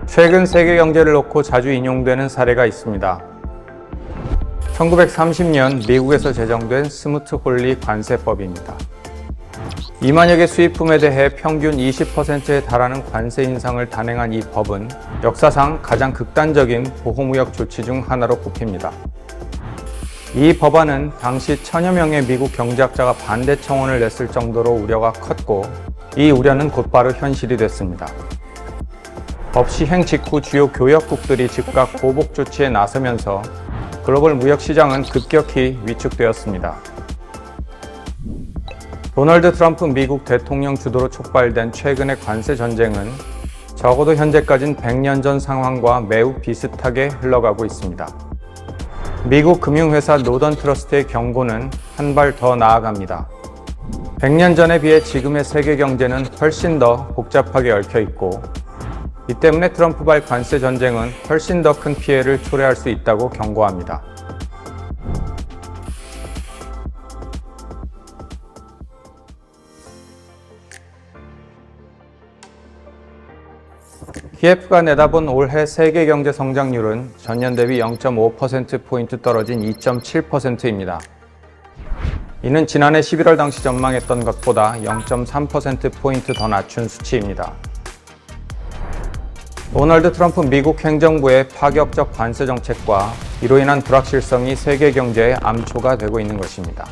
최근 세계 경제를 놓고 자주 인용되는 사례가 있습니다. 1930년 미국에서 제정된 스무트-홀리 관세법입니다. 2만여 개 수입품에 대해 평균 20%에 달하는 관세 인상을 단행한 이 법은 역사상 가장 극단적인 보호무역 조치 중 하나로 꼽힙니다. 이 법안은 당시 천여 명의 미국 경제학자가 반대 청원을 냈을 정도로 우려가 컸고, 이 우려는 곧바로 현실이 됐습니다. 법 시행 직후 주요 교역국들이 즉각 보복 조치에 나서면서 글로벌 무역 시장은 급격히 위축되었습니다. 도널드 트럼프 미국 대통령 주도로 촉발된 최근의 관세 전쟁은 적어도 현재까진 100년 전 상황과 매우 비슷하게 흘러가고 있습니다. 미국 금융회사 노던 트러스트의 경고는 한 발 더 나아갑니다. 100년 전에 비해 지금의 세계 경제는 훨씬 더 복잡하게 얽혀 있고, 이 때문에 트럼프발 관세 전쟁은 훨씬 더 큰 피해를 초래할 수 있다고 경고합니다. TF가 내다본 올해 세계 경제 성장률은 전년 대비 0.5%포인트 떨어진 2.7%입니다. 이는 지난해 11월 당시 전망했던 것보다 0.3%포인트 더 낮춘 수치입니다. 도널드 트럼프 미국 행정부의 파격적 관세 정책과 이로 인한 불확실성이 세계 경제의 암초가 되고 있는 것입니다.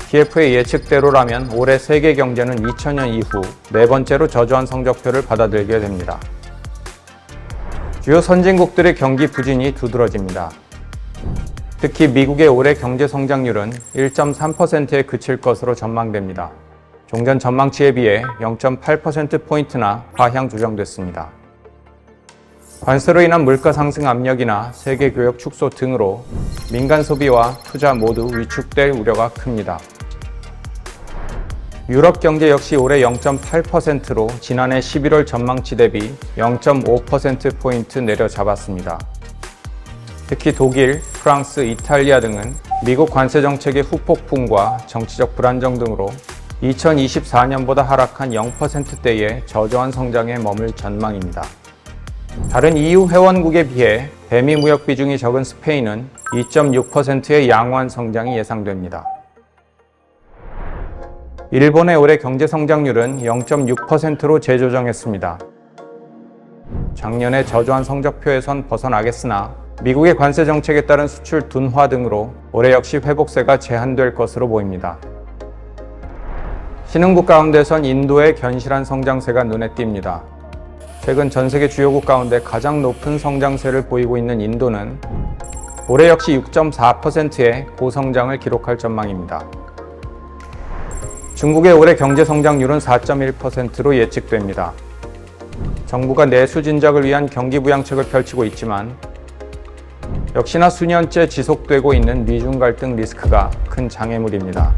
TF의 예측대로라면 올해 세계 경제는 2000년 이후 네 번째로 저조한 성적표를 받아들게 됩니다. 주요 선진국들의 경기 부진이 두드러집니다. 특히 미국의 올해 경제 성장률은 1.3%에 그칠 것으로 전망됩니다. 종전 전망치에 비해 0.8%포인트나 하향 조정됐습니다. 관세로 인한 물가 상승 압력이나 세계 교역 축소 등으로 민간 소비와 투자 모두 위축될 우려가 큽니다. 유럽 경제 역시 올해 0.8%로 지난해 11월 전망치 대비 0.5%포인트 내려잡았습니다. 특히 독일, 프랑스, 이탈리아 등은 미국 관세 정책의 후폭풍과 정치적 불안정 등으로 2024년보다 하락한 0%대의 저조한 성장에 머물 전망입니다. 다른 EU 회원국에 비해 대미 무역 비중이 적은 스페인은 2.6%의 양호한 성장이 예상됩니다. 일본의 올해 경제 성장률은 0.6%로 재조정했습니다. 작년의 저조한 성적표에선 벗어나겠으나 미국의 관세 정책에 따른 수출 둔화 등으로 올해 역시 회복세가 제한될 것으로 보입니다. 신흥국 가운데선 인도의 견실한 성장세가 눈에 띕니다. 최근 전 세계 주요국 가운데 가장 높은 성장세를 보이고 있는 인도는 올해 역시 6.4%의 고성장을 기록할 전망입니다. 중국의 올해 경제 성장률은 4.1%로 예측됩니다. 정부가 내수 진작을 위한 경기 부양책을 펼치고 있지만 역시나 수년째 지속되고 있는 미중 갈등 리스크가 큰 장애물입니다.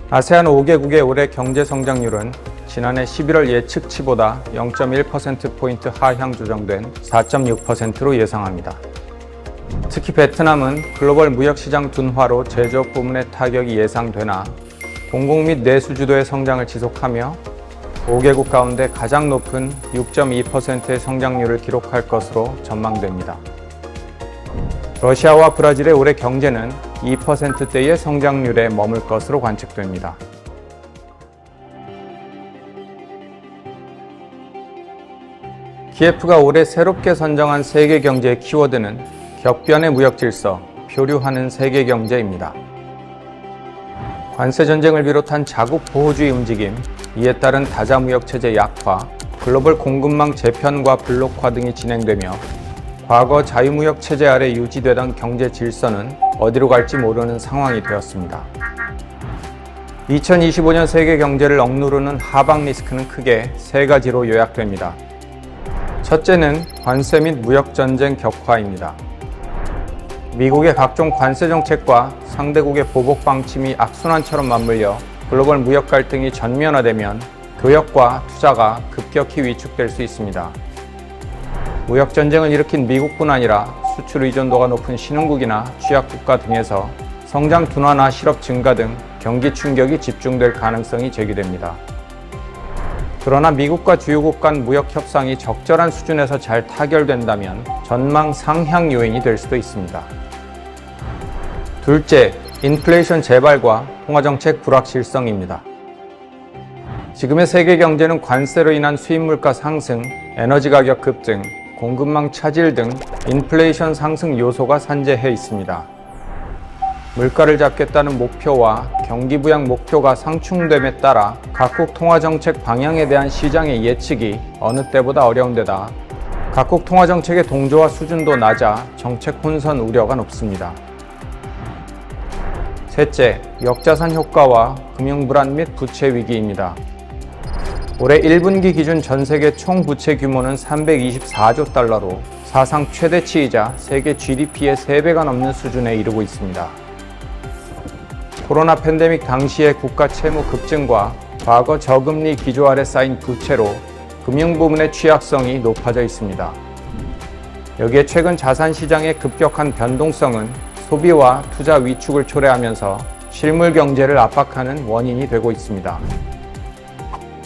아세안 5개국의 올해 경제 성장률은 지난해 11월 예측치보다 0.1%포인트 하향 조정된 4.6%로 예상합니다. 특히 베트남은 글로벌 무역시장 둔화로 제조업 부문의 타격이 예상되나 공공 및 내수 주도의 성장을 지속하며 5개국 가운데 가장 높은 6.2%의 성장률을 기록할 것으로 전망됩니다. 러시아와 브라질의 올해 경제는 2%대의 성장률에 머물 것으로 관측됩니다. TF가 올해 새롭게 선정한 세계 경제의 키워드는 격변의 무역 질서, 표류하는 세계 경제입니다. 관세 전쟁을 비롯한 자국 보호주의 움직임, 이에 따른 다자 무역 체제 약화, 글로벌 공급망 재편과 블록화 등이 진행되며 과거 자유무역 체제 아래 유지되던 경제 질서는 어디로 갈지 모르는 상황이 되었습니다. 2025년 세계 경제를 억누르는 하방 리스크는 크게 세 가지로 요약됩니다. 첫째는 관세 및 무역 전쟁 격화입니다. 미국의 각종 관세 정책과 상대국의 보복 방침이 악순환처럼 맞물려 글로벌 무역 갈등이 전면화되면 교역과 투자가 급격히 위축될 수 있습니다. 무역 전쟁을 일으킨 미국뿐 아니라 수출 의존도가 높은 신흥국이나 취약국가 등에서 성장 둔화나 실업 증가 등 경기 충격이 집중될 가능성이 제기됩니다. 그러나 미국과 주요국 간 무역 협상이 적절한 수준에서 잘 타결된다면 전망 상향 요인이 될 수도 있습니다. 둘째, 인플레이션 재발과 통화정책 불확실성입니다. 지금의 세계 경제는 관세로 인한 수입 물가 상승, 에너지 가격 급등, 공급망 차질 등 인플레이션 상승 요소가 산재해 있습니다. 물가를 잡겠다는 목표와 경기 부양 목표가 상충됨에 따라 각국 통화정책 방향에 대한 시장의 예측이 어느 때보다 어려운 데다 각국 통화정책의 동조화 수준도 낮아 정책 혼선 우려가 높습니다. 셋째, 역자산 효과와 금융불안 및 부채 위기입니다. 올해 1분기 기준 전 세계 총 부채 규모는 324조 달러로 사상 최대치이자 세계 GDP의 3배가 넘는 수준에 이르고 있습니다. 코로나 팬데믹 당시의 국가 채무 급증과 과거 저금리 기조 아래 쌓인 부채로 금융 부문의 취약성이 높아져 있습니다. 여기에 최근 자산 시장의 급격한 변동성은 소비와 투자 위축을 초래하면서 실물 경제를 압박하는 원인이 되고 있습니다.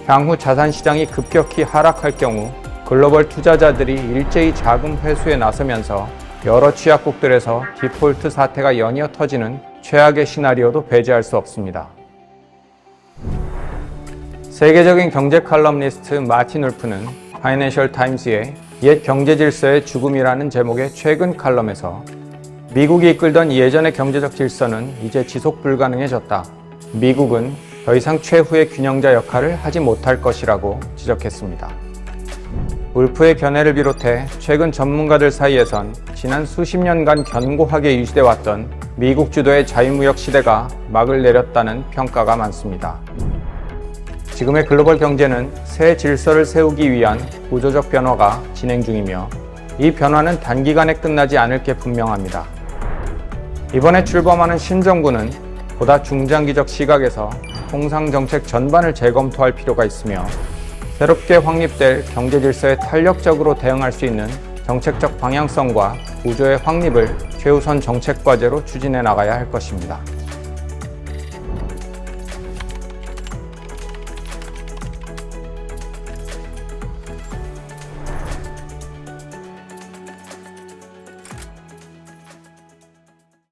향후 자산 시장이 급격히 하락할 경우 글로벌 투자자들이 일제히 자금 회수에 나서면서 여러 취약국들에서 디폴트 사태가 연이어 터지는 최악의 시나리오도 배제할 수 없습니다. 세계적인 경제 칼럼니스트 마틴 울프는 파이낸셜 타임스의 옛 경제 질서의 죽음이라는 제목의 최근 칼럼에서 미국이 이끌던 예전의 경제적 질서는 이제 지속 불가능해졌다. 미국은 더 이상 최후의 균형자 역할을 하지 못할 것이라고 지적했습니다. 울프의 견해를 비롯해 최근 전문가들 사이에선 지난 수십 년간 견고하게 유지돼 왔던 미국 주도의 자유무역 시대가 막을 내렸다는 평가가 많습니다. 지금의 글로벌 경제는 새 질서를 세우기 위한 구조적 변화가 진행 중이며 이 변화는 단기간에 끝나지 않을 게 분명합니다. 이번에 출범하는 신정부는 보다 중장기적 시각에서 통상정책 전반을 재검토할 필요가 있으며 새롭게 확립될 경제 질서에 탄력적으로 대응할 수 있는 정책적 방향성과 구조의 확립을 최우선 정책 과제로 추진해 나가야 할 것입니다.